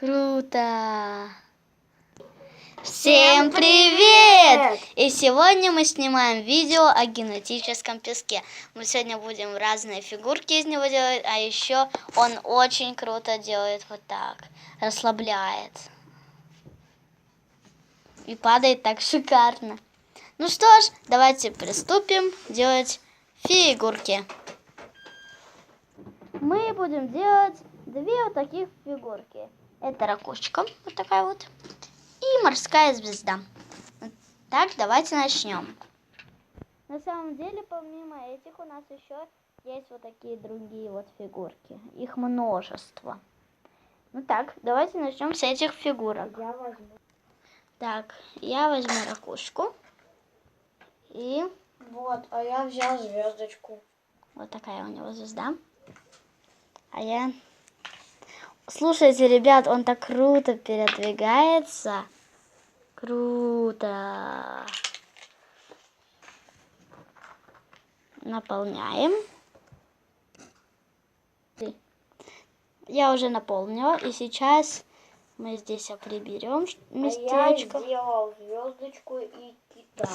Круто! Всем привет! И сегодня мы снимаем видео о генетическом песке. Мы сегодня будем разные фигурки из него делать, а еще он очень круто делает вот так, расслабляет. И падает так шикарно. Ну что ж, давайте приступим делать фигурки. Мы будем делать две вот таких фигурки. Это ракушечка, вот такая вот, и морская звезда. Так, давайте начнем. На самом деле, помимо этих, у нас еще есть вот такие другие вот фигурки. Их множество. Ну так, давайте начнем с этих фигурок. Я возьму. Так, я возьму ракушку. И Вот, а я взял звездочку. вот такая у него звезда. А я... Слушайте, ребят, он так круто передвигается. Круто. Наполняем. Я уже наполнила. И сейчас мы здесь приберем местечко. А я сделал звездочку и кита.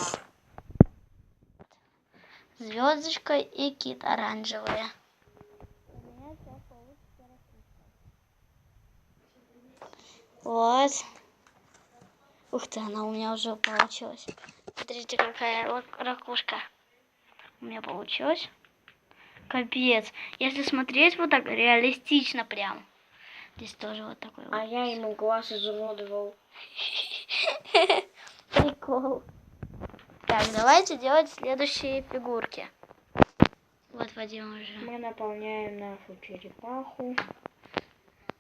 Звездочка и кит оранжевые. Вот. Ух ты, она у меня уже получилась. Смотрите, какая ракушка у меня получилась. Капец. Если смотреть вот так реалистично прям. Здесь тоже вот такой вот. А я ему глаз изуродовал. Прикол. Так, давайте делать следующие фигурки. Вот Вадим уже. Мы наполняем нашу черепаху.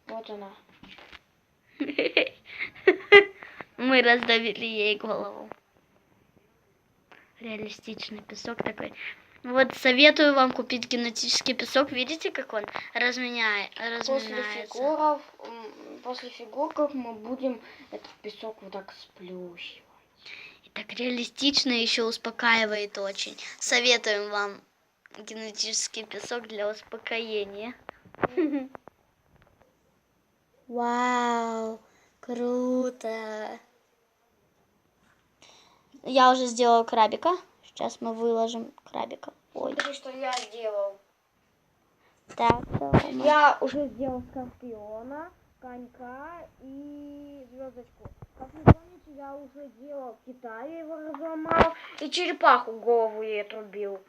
Вот она. Мы раздавили ей голову. Реалистичный песок такой. Вот советую вам купить генетический песок. Видите, как он разминается? После фигурков мы будем этот песок вот так сплющивать. И так реалистично, еще успокаивает очень. Советуем вам генетический песок для успокоения. Вау, круто. Я уже сделала крабика. Сейчас мы выложим крабика. Ой. Смотри, что я сделал. Так, Я уже сделал скорпиона, конька и звездочку. Как вы помните, я уже делал кита, я его разломал, и черепаху голову ей отрубил.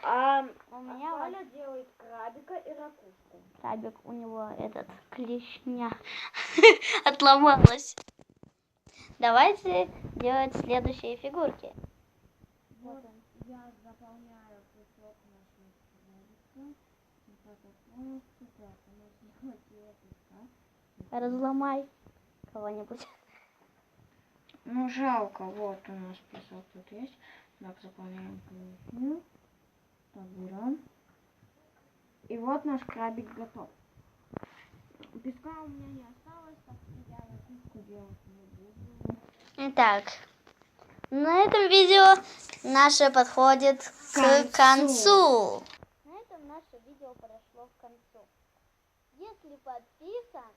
А у меня Валя делает крабика и ракушку. крабик, у него этот клешня отломалась. Давайте делать следующие фигурки. Вот я заполняю песок нашим крабиком. Разломай кого-нибудь. Ну, жалко. Вот у нас песок тут есть. Так, заполняем клешню. Так, берем. И вот наш крабик готов. Песка у меня не осталось, так что я ракушку делать не буду. Итак, на этом видео наше подходит к концу. На этом наше видео подошло к концу. Если подписан,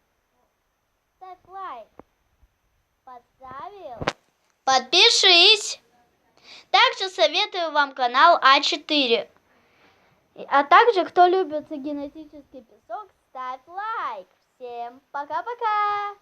ставь лайк. Поставил? Подпишись. Также советую вам канал А4. А также, кто любит генетический песок, ставь лайк. Всем пока-пока.